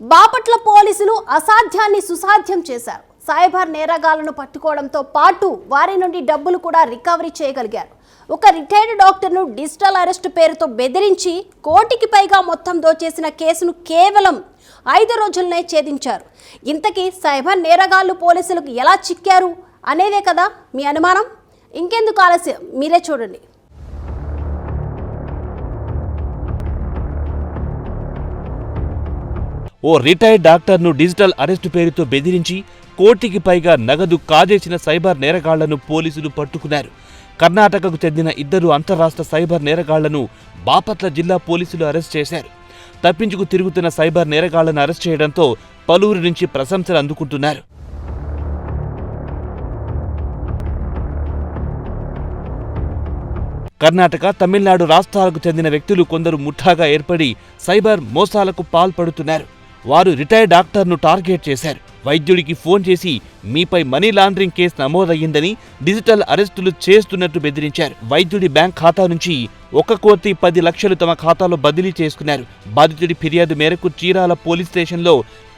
బాపట్ల పోలీసులు అసాధ్యాన్ని సుసాధ్యం చేశారు. సైబర్ నేరగాళ్లను పట్టుకోవడంతో పాటు వారి నుండి డబ్బులు కూడా రికవరీ చేయగలిగారు. ఒక రిటైర్డ్ డాక్టర్ను డిజిటల్ అరెస్ట్ పేరుతో బెదిరించి కోటికి పైగా మొత్తం దోచేసిన కేసును కేవలం 5 రోజుల్లోనే ఛేదించారు. ఇంతకీ సైబర్ నేరగాళ్లు పోలీసులకు ఎలా చిక్కారు అనేదే కదా మీ అనుమానం. ఇంకెందుకు ఆలస్యం, మీరే చూడండి. ఓ రిటైర్డ్ డాక్టర్ను డిజిటల్ అరెస్టు పేరుతో బెదిరించి కోటికి పైగా నగదు కాజేసిన సైబర్ నేరగాళ్లను పోలీసులు పట్టుకున్నారు. కర్ణాటకకు చెందిన 2 అంతర్రాష్ట్ర సైబర్ నేరగాళ్లను బాపట్ల జిల్లా పోలీసులు అరెస్ట్ చేశారు. తప్పించుకు తిరుగుతున్న సైబర్ నేరగాళ్లను అరెస్ట్ చేయడంతో పలువురి నుంచి ప్రశంసలు అందుకుంటున్నారు. కర్ణాటక, తమిళనాడు రాష్ట్రాలకు చెందిన వ్యక్తులు కొందరు ముఠాగా ఏర్పడి సైబర్ మోసాలకు పాల్పడుతున్నారు. వారు రిటైర్డ్ డాక్టర్ను టార్గెట్ చేశారు. వైద్యుడికి ఫోన్ చేసి మీపై మనీ లాండరింగ్ కేసు నమోదయ్యిందని, డిజిటల్ అరెస్టులు చేస్తున్నట్టు బెదిరించారు. వైద్యుడి బ్యాంక్ ఖాతా నుంచి 1,10,00,000 తమ ఖాతాలో బదిలీ చేసుకున్నారు. బాధితుడి ఫిర్యాదు మేరకు చీరాల పోలీస్ స్టేషన్లో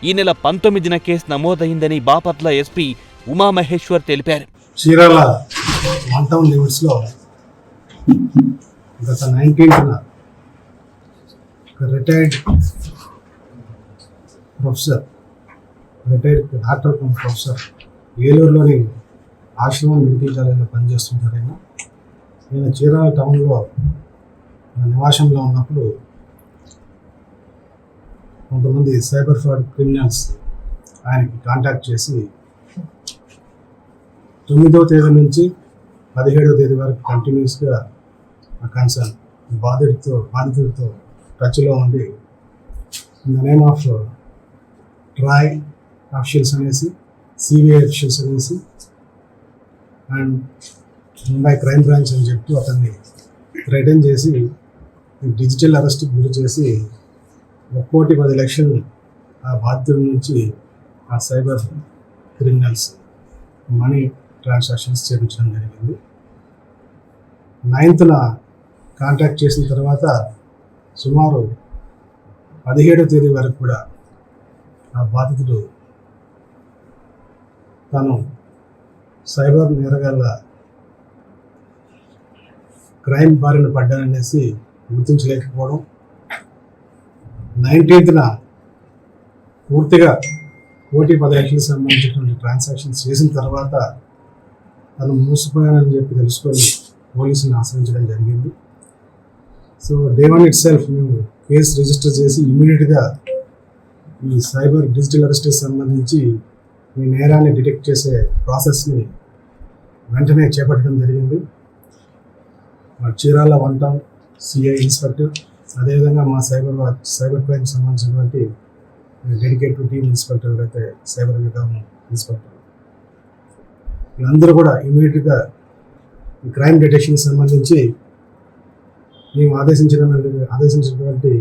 ఈ నెల 19న కేసు నమోదయ్యిందని బాపట్ల ఎస్పీ ఉమామహేశ్వర్ తెలిపారు. చీరాల వన్ టౌన్ లిమిట్స్లో గత 19న రిటైర్డ్ డాక్టర్ ప్రొఫెసర్ ఏలూరులోని ఆశ్రమం మెడికల్ కాలేజీలో పనిచేస్తుంటారు. నేను చీరాల టౌన్లో నివాసంలో ఉన్నప్పుడు కొంతమంది సైబర్ ఫ్రాడ్ క్రిమినల్స్ ఆయనకి కాంటాక్ట్ చేసి 9వ తేదీ నుంచి 17వ తేదీ వరకు కంటిన్యూస్గా కన్సర్న్ బాధితుడితో టచ్లో ఉండి in the name of TRAI officials అనేసి, సిబిఐ అఫీషియల్స్ అనేసి అండ్ ముంబై క్రైమ్ బ్రాంచ్ అని చెప్తూ అతన్ని థ్రెటన్ చేసి డిజిటల్ అరెస్ట్కి గురి చేసి 1,10,00,000 ఆ బాధితుడి నుంచి ఆ సైబర్ క్రిమినల్స్ మనీ ట్రాన్సాక్షన్స్ చేయించడం జరిగింది. 9న కాంటాక్ట్ చేసిన తర్వాత సుమారు 17వ తేదీ వరకు కూడా ఆ బాధితుడు తను సైబర్ నేరగాళ్ళ క్రైమ్ బారిన పడ్డాననేసి గుర్తించలేకపోవడం, 19న పూర్తిగా 1,10,00,000 సంబంధించినటువంటి ట్రాన్సాక్షన్స్ చేసిన తర్వాత తను మోసపోయానని చెప్పి తెలుసుకొని పోలీసుని ఆశ్రయించడం జరిగింది. సో డే 1 ఇట్ సెల్ఫ్ మేము కేసు రిజిస్టర్ చేసి ఇమీడియట్గా ఈ సైబర్ డిజిటల్ అరెస్ట్కి సంబంధించి ఈ నేరాన్ని డిటెక్ట్ చేసే ప్రాసెస్ని వెంటనే చేపట్టడం జరిగింది. మా Chirala one town CI inspector, అదేవిధంగా మా సైబర్ క్రైమ్ సంబంధించినటువంటి డెడికేటెడ్ టీమ్ ఇన్స్పెక్టర్ అయితే సైబర్ విభాగం ఇన్స్పెక్టర్, వీళ్ళందరూ కూడా ఇమీడియట్గా ఈ క్రైమ్ డిటెక్షన్కి సంబంధించి మేము ఆదేశించినటువంటి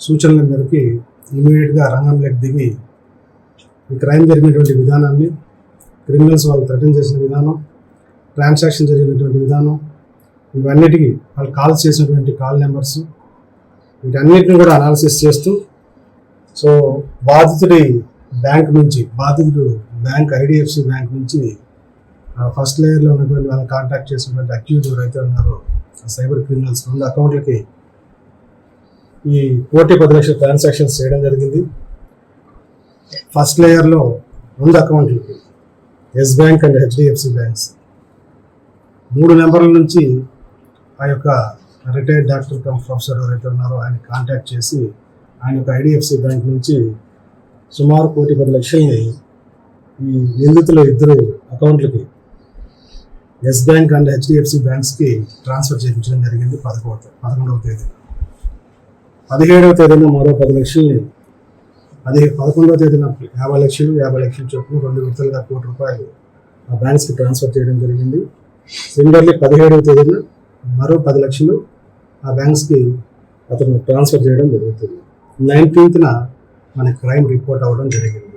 సూచనల మేరకి ఇమీడియట్గా రంగంలోకి దిగి ఈ క్రైమ్ జరిగినటువంటి విధానాన్ని, క్రిమినల్స్ వాళ్ళు థ్రెటన్ చేసిన విధానం, ట్రాన్సాక్షన్ జరిగినటువంటి విధానం, ఇవన్నిటికీ వాళ్ళు కాల్ చేసినటువంటి కాల్ నెంబర్స్, వీటన్నిటిని కూడా అనాలిసిస్ చేస్తూ సో బాధితుడు బ్యాంక్ ఐడిఎఫ్సి బ్యాంక్ నుంచి ఫస్ట్ లేయర్లో ఉన్నటువంటి వాళ్ళని కాంటాక్ట్ చేసినటువంటి అక్యూజ్ ఎవరైతే ఉన్నారో సైబర్ క్రిమినల్స్ 2 అకౌంట్లకి ఈ 1,10,00,000 ట్రాన్సాక్షన్స్ చేయడం జరిగింది. ఫస్ట్ లేయర్లో 2 అకౌంట్లకి Yes bank and HDFC banks 3 నెంబర్ల నుంచి ఆ యొక్క రిటైర్డ్ డాక్టర్ ప్రొఫెసర్ ఎవరైతే ఉన్నారో ఆయన కాంటాక్ట్ చేసి ఆయన యొక్క ఐడిఎఫ్సి బ్యాంక్ నుంచి సుమారు 1,10,00,000 ఈ నిందితుల 2 అకౌంట్లకి ఎస్ బ్యాంక్ అండ్ హెచ్డిఎఫ్సి బ్యాంక్స్కి ట్రాన్స్ఫర్ చేయించడం జరిగింది 11వ తేదీ. 17వ తేదీన మరో 10,00,000, 11వ తేదీన 50,00,000 చొప్పున 2 విడతలుగా ₹1,00,000 ఆ బ్యాంక్స్కి ట్రాన్స్ఫర్ చేయడం జరిగింది. సిమిలర్లీ 17వ తేదీన మరో 10,00,000 ఆ బ్యాంక్స్కి అతను ట్రాన్స్ఫర్ చేయడం జరుగుతుంది. 19న మన క్రైమ్ రిపోర్ట్ అవ్వడం జరిగింది.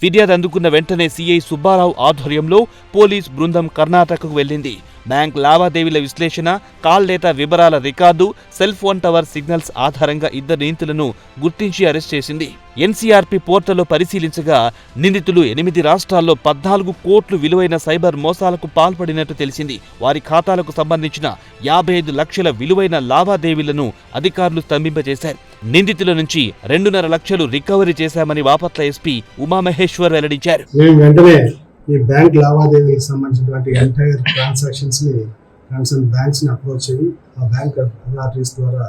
ఫిర్యాదు అందుకున్న వెంటనే సీఐ సుబ్బారావు ఆధ్వర్యంలో పోలీస్ బృందం కర్ణాటకకు వెళ్లింది. బ్యాంక్ లావాదేవీల విశ్లేషణ, కాల్ డేటా వివరాల record, cell phone tower signals ఆధారంగా ఇద్దరు నిందితులను గుర్తించి అరెస్ట్ చేసింది. ఎన్సీఆర్పీ పోర్టల్లో పరిశీలించగా నిందితులు 8 రాష్ట్రాల్లో 14 కోట్లు విలువైన సైబర్ మోసాలకు పాల్పడినట్టు తెలిసింది. వారి ఖాతాలకు సంబంధించిన 55 లక్షల విలువైన లావాదేవీలను అధికారులు స్తంభింపజేశారు. నిందితుల నుంచి 2.5 లక్షలు రికవరీ చేశామని బాపట్ల ఎస్పీ ఉమామహేశ్వర్ వెల్లడించారు. మేము వెంటనే ఈ బ్యాంక్ లావాదేవీలకు సంబంధించినటువంటి ఎంటైర్ ట్రాన్సాక్షన్స్ ని కన్సర్న్ బ్యాంక్స్ ని అప్రోచ్ అయ్యి ఆ బ్యాంక్ అథారిటీస్ ద్వారా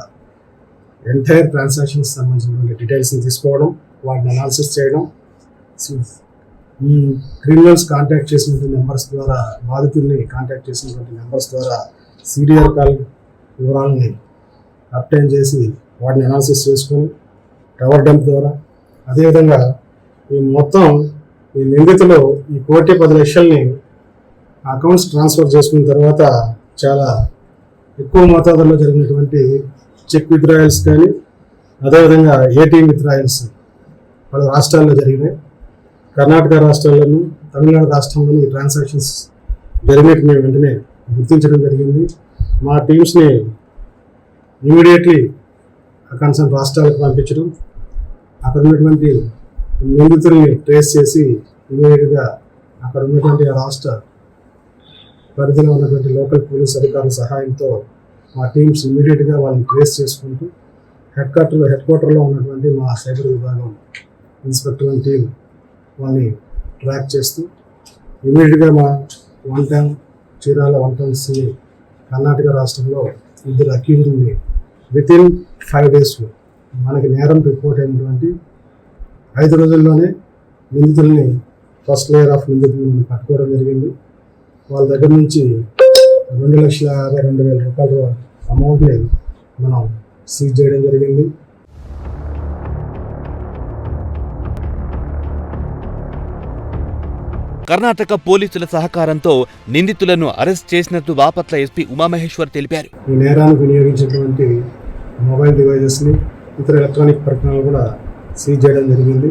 ఎంటైర్ ట్రాన్సాక్షన్స్ సంబంధించినటువంటి డీటెయిల్స్ ని తీసుకోవడం, వాటిని అనాలిసిస్ చేయడం, ఈ క్రిమినల్స్ కాంటాక్ట్ చేసినటువంటి నెంబర్స్ ద్వారా, బాధితుల్ని కాంటాక్ట్ చేసినటువంటి నెంబర్స్ ద్వారా సీరియల్ కాల్ వివరాలని అప్టైన్ చేసి వాటిని అనాలిసిస్ చేసుకొని టవర్ డంప్ ద్వారా, అదేవిధంగా ఈ మొత్తం ఈ నిందితులు ఈ 1,10,00,000ని అకౌంట్స్ ట్రాన్స్ఫర్ చేసుకున్న తర్వాత చాలా ఎక్కువ మోతాదులో జరిగినటువంటి చెక్ విత్డ్రాయల్స్ కానీ, అదేవిధంగా ఏటీఎం విత్డ్రాయల్స్ పలు రాష్ట్రాల్లో జరిగినాయి. కర్ణాటక రాష్ట్రాల్లోనూ, తమిళనాడు రాష్ట్రంలోనూ ఈ ట్రాన్సాక్షన్స్ జరిగినట్టు మేము వెంటనే గుర్తించడం జరిగింది. మా టీమ్స్ని ఇమీడియట్లీ కన్సర్న్ రాష్ట్రాలకు పంపించడం, అక్కడ ఉన్నటువంటి నిందితుల్ని ట్రేస్ చేసి ఇమీడియట్గా అక్కడ ఉన్నటువంటి రాష్ట్ర పరిధిలో ఉన్నటువంటి లోకల్ పోలీస్ అధికారుల సహాయంతో మా టీమ్స్ ఇమీడియట్గా వాళ్ళని ట్రేస్ చేసుకుంటూ హెడ్ క్వార్టర్లో ఉన్నటువంటి మా సైబర్ విభాగం ఇన్స్పెక్టర్ అండ్ టీం వాళ్ళని ట్రాక్ చేస్తూ ఇమీడియట్గా మా చీరాల 110 కర్ణాటక రాష్ట్రంలో 2 అక్యూజ్డ్ని వితిన్ 5 డేస్లో మనకి నేరం రిపోర్ట్ అయినటువంటి 5 రోజుల్లోనే నిందితుల్ని ఫస్ట్ లేయర్ ఆఫ్ నిందితులను పట్టుకోవడం జరిగింది. వాళ్ళ దగ్గర నుంచి 2,52,000 రూపాయల అమౌంట్ని మనం సీజ్ చేయడం జరిగింది. కర్ణాటక పోలీసుల సహకారంతో నిందితులను అరెస్ట్ చేసినట్టు బాపట్ల ఎస్పీ ఉమామహేశ్వర్ తెలిపారు. ఈ నేరానికి వినియోగించినటువంటి మొబైల్ డివైజెస్ని, ఇతర ఎలక్ట్రానిక్ పరికరాలు కూడా సీజ్ చేయడం జరిగింది.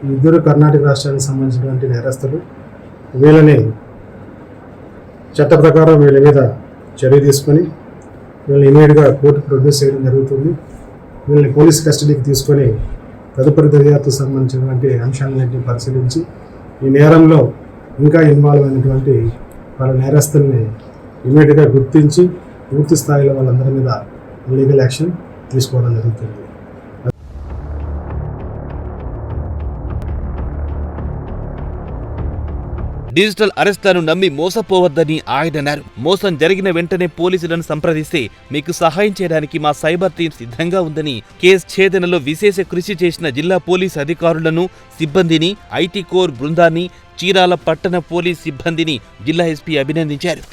ఈ 2 కర్ణాటక రాష్ట్రానికి సంబంధించినటువంటి నేరస్తులు. వీళ్ళని చట్ట ప్రకారం వీళ్ళ మీద చర్య తీసుకొని వీళ్ళని ఇమీడియట్గా కోర్టుకు ప్రొడ్యూస్ చేయడం జరుగుతుంది. వీళ్ళని పోలీస్ కస్టడీకి తీసుకొని తదుపరి దర్యాప్తుకు సంబంధించినటువంటి అంశాలన్నింటినీ పరిశీలించి ఈ నేరంలో ఇంకా ఇన్వాల్వ్ అయినటువంటి వాళ్ళ నేరస్తుల్ని ఇమీడియట్గా గుర్తించి పూర్తి స్థాయిలో వాళ్ళందరి మీద లీగల్ యాక్షన్ తీసుకోవడం జరుగుతుంది. డిజిటల్ అరెస్ట్లను నమ్మి మోసపోవద్దని ఆయన అన్నారు. మోసం జరిగిన వెంటనే పోలీసులను సంప్రదిస్తే మీకు సహాయం చేయడానికి మా సైబర్ టీం సిద్ధంగా ఉందని, కేసు ఛేదనలో విశేష కృషి చేసిన జిల్లా పోలీస్ అధికారులను, సిబ్బందిని, ఐటీ కోర్ బృందాన్ని, చీరాల పట్టణ పోలీస్ సిబ్బందిని జిల్లా ఎస్పీ అభినందించారు.